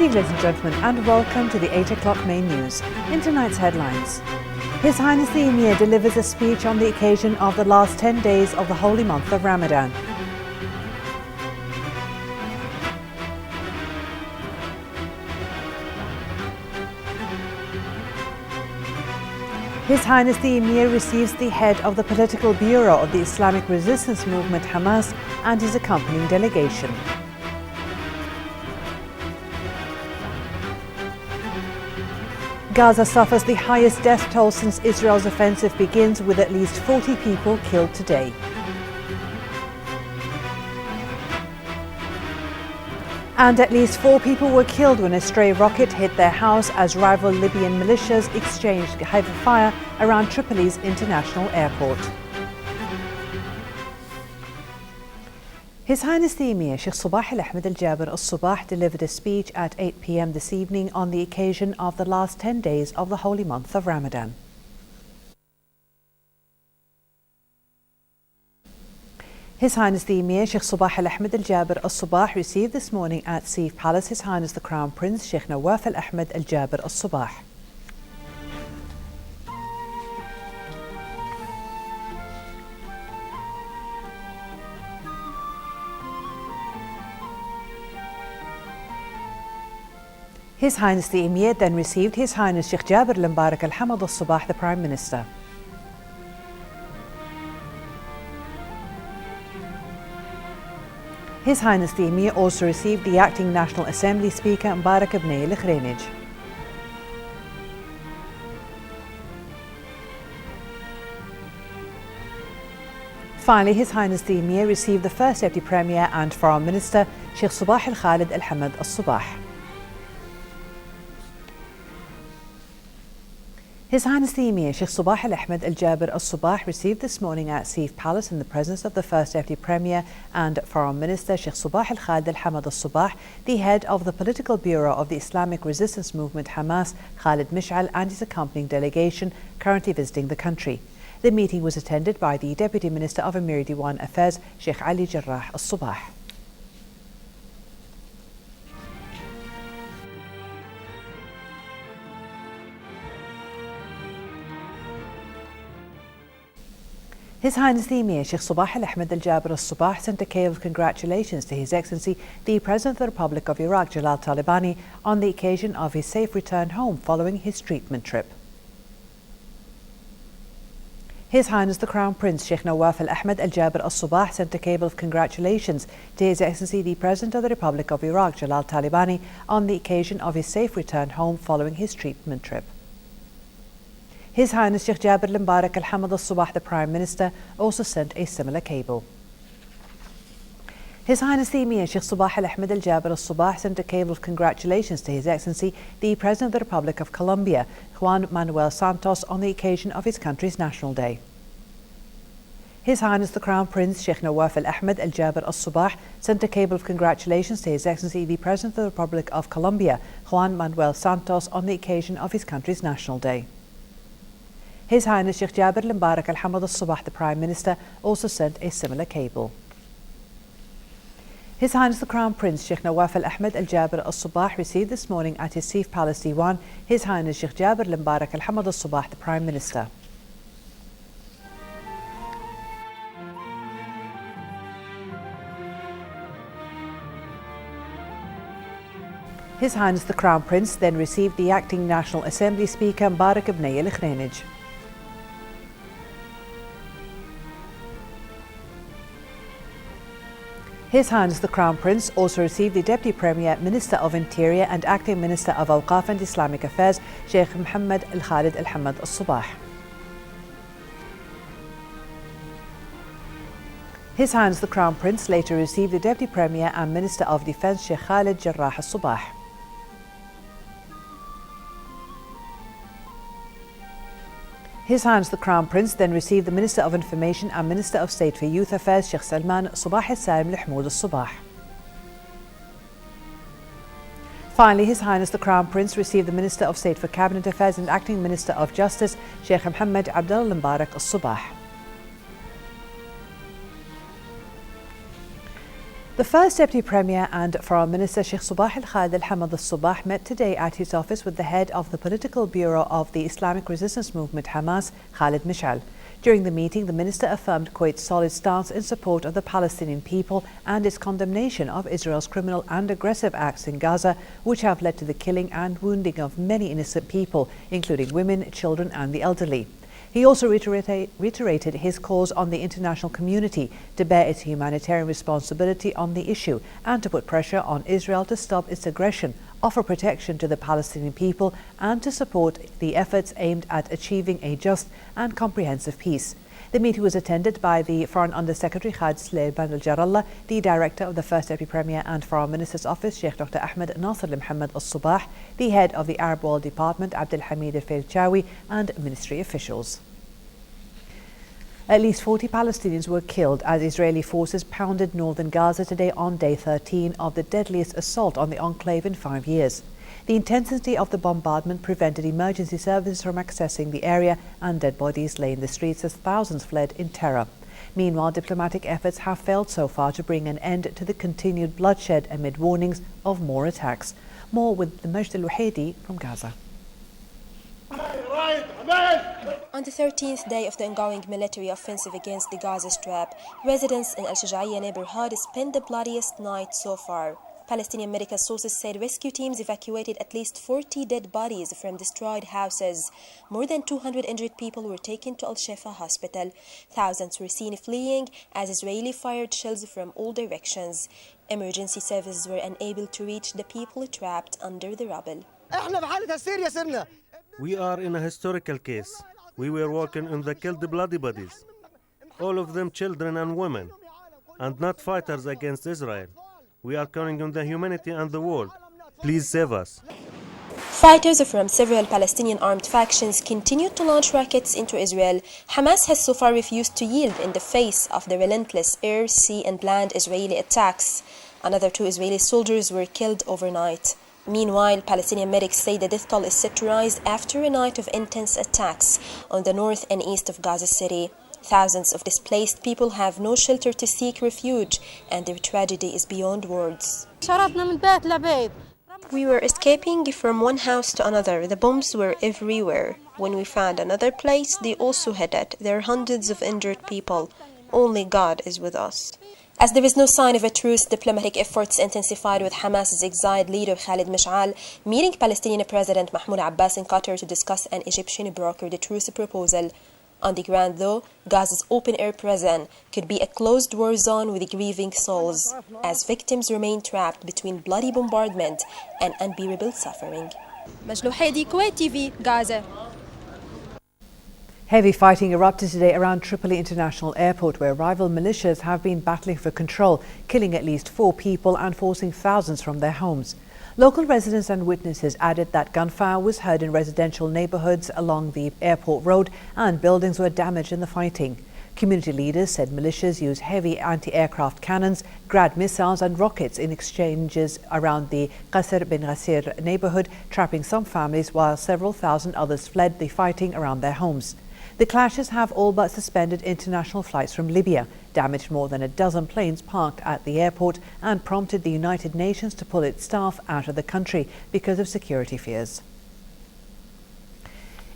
evening, ladies and gentlemen, and welcome to the 8 o'clock main news. In tonight's headlines, His Highness the Emir delivers a speech on the occasion of the last 10 days of the holy month of Ramadan. His Highness the Emir receives the head of the political bureau of the Islamic resistance movement Hamas and his accompanying delegation. Gaza suffers the highest death toll since Israel's offensive begins, with at least 40 people killed today. And at least 4 people were killed when a stray rocket hit their house as rival Libyan militias exchanged heavy fire around Tripoli's international airport. His Highness the Emir Sheikh Sabah Al-Ahmed Al-Jaber Al-Sabah delivered a speech at 8 p.m. this evening on the occasion of the last 10 days of the holy month of Ramadan. His Highness the Emir Sheikh Sabah Al-Ahmed Al-Jaber Al-Sabah received this morning at Seif Palace His Highness the Crown Prince Sheikh Nawaf Al-Ahmed Al-Jaber Al-Sabah. His Highness the Emir then received His Highness Sheikh Jabir al-Mubarak al-Hamad al-Sabah, the Prime Minister. His Highness the Emir also received the Acting National Assembly Speaker Mubarak ibn al-Khrenij. Finally, His Highness the Emir received the First Deputy Premier and Foreign Minister Sheikh Sabah al-Khalid al-Hamad al-Sabah. His Highness the Emir Sheikh Sabah Al-Ahmed Al-Jaber Al-Sabah received this morning at Seif Palace in the presence of the First Deputy Premier and Foreign Minister Sheikh Sabah Al-Khalid Al-Hamad Al-Sabah, the head of the political bureau of the Islamic resistance movement Hamas, Khalid Mish'al, and his accompanying delegation currently visiting the country. The meeting was attended by the Deputy Minister of Emiri Diwan Affairs Sheikh Ali Jarrah Al-Sabah. His Highness the Emir Sheikh Sabah Al-Ahmed Al-Jaber Al-Sabah sent a cable of congratulations to His Excellency the President of the Republic of Iraq Jalal Talibani on the occasion of his safe return home following his treatment trip. His Highness the Crown Prince Sheikh Nawaf Al-Ahmed Al-Jaber Al-Sabah sent a cable of congratulations to His Excellency the President of the Republic of Iraq Jalal Talibani on the occasion of his safe return home following his treatment trip. His Highness Sheikh Jabir al-Mubarak al-Hamad al-Sabah, the Prime Minister, also sent a similar cable. His Highness the Emir Sheikh Sabah Al-Ahmed Al-Jaber Al-Sabah sent a cable of congratulations to His Excellency the President of the Republic of Colombia, Juan Manuel Santos, on the occasion of his country's National Day. His Highness the Crown Prince Sheikh Nawaf Al-Ahmed Al-Jaber Al-Sabah sent a cable of congratulations to His Excellency the President of the Republic of Colombia, Juan Manuel Santos, on the occasion of his country's National Day. His Highness Sheikh Jabir al-Mubarak al-Hamad al-Sabah, the Prime Minister, also sent a similar cable. His Highness the Crown Prince Sheikh Nawaf Al-Ahmed Al-Jaber Al-Sabah received this morning at his Seif Palace Diwan His Highness Sheikh Jabir al-Mubarak al-Hamad al-Sabah, the Prime Minister. His Highness the Crown Prince then received the Acting National Assembly Speaker Mubarak ibn al-Khrenij. His Highness the Crown Prince also received the Deputy Premier, Minister of Interior and Acting Minister of Awqaf and Islamic Affairs Sheikh Mohammed Al-Khalid Al-Hamad Al-Sabah. His Highness the Crown Prince later received the Deputy Premier and Minister of Defence Sheikh Khalid Jarrah Al-Sabah. His Highness the Crown Prince then received the Minister of Information and Minister of State for Youth Affairs Sheikh Salman Sabah al-Salim al-Hmoud al-Sabah. Finally, His Highness the Crown Prince received the Minister of State for Cabinet Affairs and Acting Minister of Justice Sheikh Mohammed Abdullah al-Mubarak al-Sabah. The First Deputy Premier and Foreign Minister Sheikh Sabah Al-Khalid Al-Hamad Al-Sabah met today at his office with the head of the Political Bureau of the Islamic Resistance Movement Hamas, Khalid Mish'al. During the meeting, the minister affirmed Kuwait's solid stance in support of the Palestinian people and its condemnation of Israel's criminal and aggressive acts in Gaza, which have led to the killing and wounding of many innocent people, including women, children and the elderly. He also reiterated his calls on the international community to bear its humanitarian responsibility on the issue and to put pressure on Israel to stop its aggression, offer protection to the Palestinian people and to support the efforts aimed at achieving a just and comprehensive peace. The meeting was attended by the Foreign Under-Secretary Khalid Sulaiman Al-Jarallah, the Director of the First Deputy Premier and Foreign Minister's Office, Sheikh Dr. Ahmed Nasser Al-Muhammad Al-Sabah, the Head of the Arab World Department, Abdul Hamid Al-Felchawi, and ministry officials. At least 40 Palestinians were killed as Israeli forces pounded northern Gaza today on day 13 of the deadliest assault on the enclave in 5 years. The intensity of the bombardment prevented emergency services from accessing the area, and dead bodies lay in the streets as thousands fled in terror. Meanwhile, diplomatic efforts have failed so far to bring an end to the continued bloodshed amid warnings of more attacks. More with the Majd Al-Wahidi from Gaza. On the 13th day of the ongoing military offensive against the Gaza Strip, residents in Al-Shaja'iyya neighborhood spent the bloodiest night so far. Palestinian medical sources said rescue teams evacuated at least 40 dead bodies from destroyed houses. More than 200 injured people were taken to Al-Shifa hospital. Thousands were seen fleeing as Israeli fired shells from all directions. Emergency services were unable to reach the people trapped under the rubble. We are in a historical case. We were working on the killed bloody bodies. All of them children and women, and not fighters against Israel. We are counting on the humanity and the world. Please save us. Fighters from several Palestinian armed factions continue to launch rockets into Israel. Hamas has so far refused to yield in the face of the relentless air, sea and land Israeli attacks. Another 2 Israeli soldiers were killed overnight. Meanwhile, Palestinian medics say the death toll is set to rise after a night of intense attacks on the north and east of Gaza City. Thousands of displaced people have no shelter to seek refuge, and their tragedy is beyond words. We were escaping from one house to another. The bombs were everywhere. When we found another place, they also hit it. There are hundreds of injured people. Only God is with us. As there is no sign of a truce, diplomatic efforts intensified with Hamas's exiled leader Khalid Mish'al meeting Palestinian President Mahmoud Abbas in Qatar to discuss an Egyptian brokered truce proposal. On the ground, though, Gaza's open-air prison could be a closed war zone with grieving souls, as victims remain trapped between bloody bombardment and unbearable suffering. Majd Al-Wahidi, Kuwait TV, Gaza. Heavy fighting erupted today around Tripoli International Airport, where rival militias have been battling for control, killing at least 4 people and forcing thousands from their homes. Local residents and witnesses added that gunfire was heard in residential neighborhoods along the airport road and buildings were damaged in the fighting. Community leaders said militias used heavy anti-aircraft cannons, Grad missiles and rockets in exchanges around the Qasr bin Ghasir neighborhood, trapping some families while several thousand others fled the fighting around their homes. The clashes have all but suspended international flights from Libya, damaged more than a dozen planes parked at the airport, and prompted the United Nations to pull its staff out of the country because of security fears.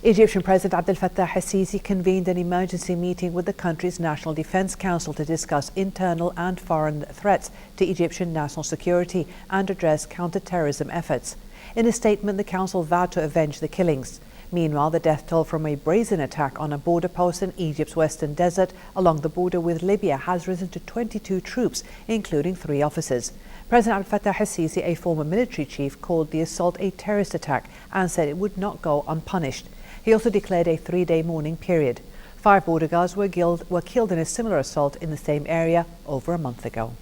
Egyptian President Abdel Fattah al-Sisi convened an emergency meeting with the country's National Defense Council to discuss internal and foreign threats to Egyptian national security and address counter-terrorism efforts. In a statement, the council vowed to avenge the killings. Meanwhile, the death toll from a brazen attack on a border post in Egypt's western desert along the border with Libya has risen to 22 troops, including 3 officers. President Abdel Fattah al-Sisi, a former military chief, called the assault a terrorist attack and said it would not go unpunished. He also declared a 3-day mourning period. 5 border guards were killed in a similar assault in the same area over a month ago.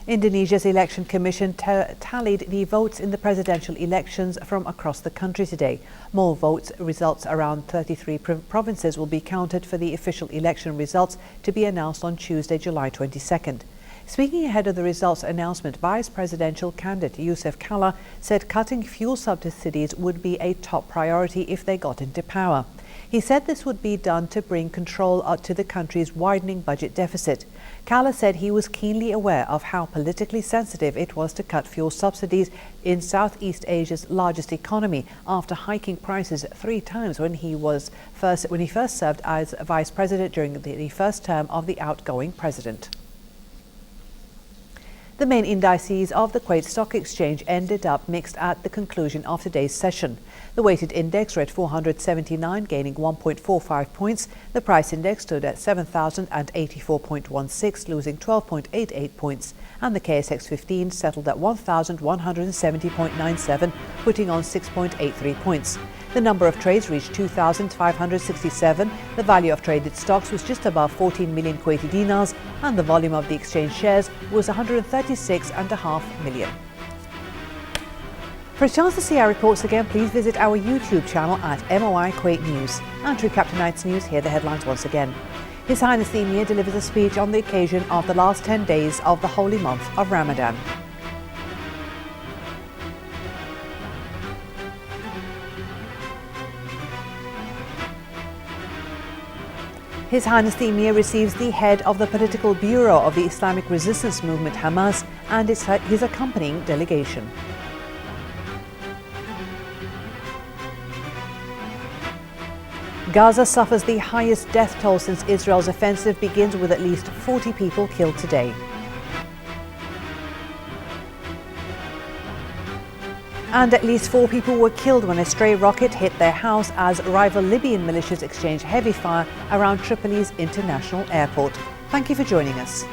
Indonesia's election commission tallied the votes in the presidential elections from across the country today. More results around 33 provinces will be counted for the official election results to be announced on Tuesday, July 22nd. Speaking ahead of the results announcement, Vice Presidential candidate Yusuf Kalla said cutting fuel subsidies would be a top priority if they got into power. He said this would be done to bring control to the country's widening budget deficit. Kalla said he was keenly aware of how politically sensitive it was to cut fuel subsidies in Southeast Asia's largest economy after hiking prices 3 times when he first served as vice president during the first term of the outgoing president. The main indices of the Kuwait Stock Exchange ended up mixed at the conclusion of today's session. The weighted index read 479, gaining 1.45 points. The price index stood at 7,084.16, losing 12.88 points. And the KSX 15 settled at 1,170.97, putting on 6.83 points. The number of trades reached 2,567. The value of traded stocks was just above 14 million Kuwaiti dinars, and the volume of the exchange shares was 136.5 million. For a chance to see our reports again, please visit our YouTube channel at MOI Kuwait News. And to recap tonight's news, here are the headlines once again. His Highness the Emir delivers a speech on the occasion of the last 10 days of the holy month of Ramadan. His Highness the Emir receives the head of the political bureau of the Islamic resistance movement Hamas and his accompanying delegation. Gaza suffers the highest death toll since Israel's offensive begins, with at least 40 people killed today. And at least 4 people were killed when a stray rocket hit their house as rival Libyan militias exchanged heavy fire around Tripoli's international airport. Thank you for joining us.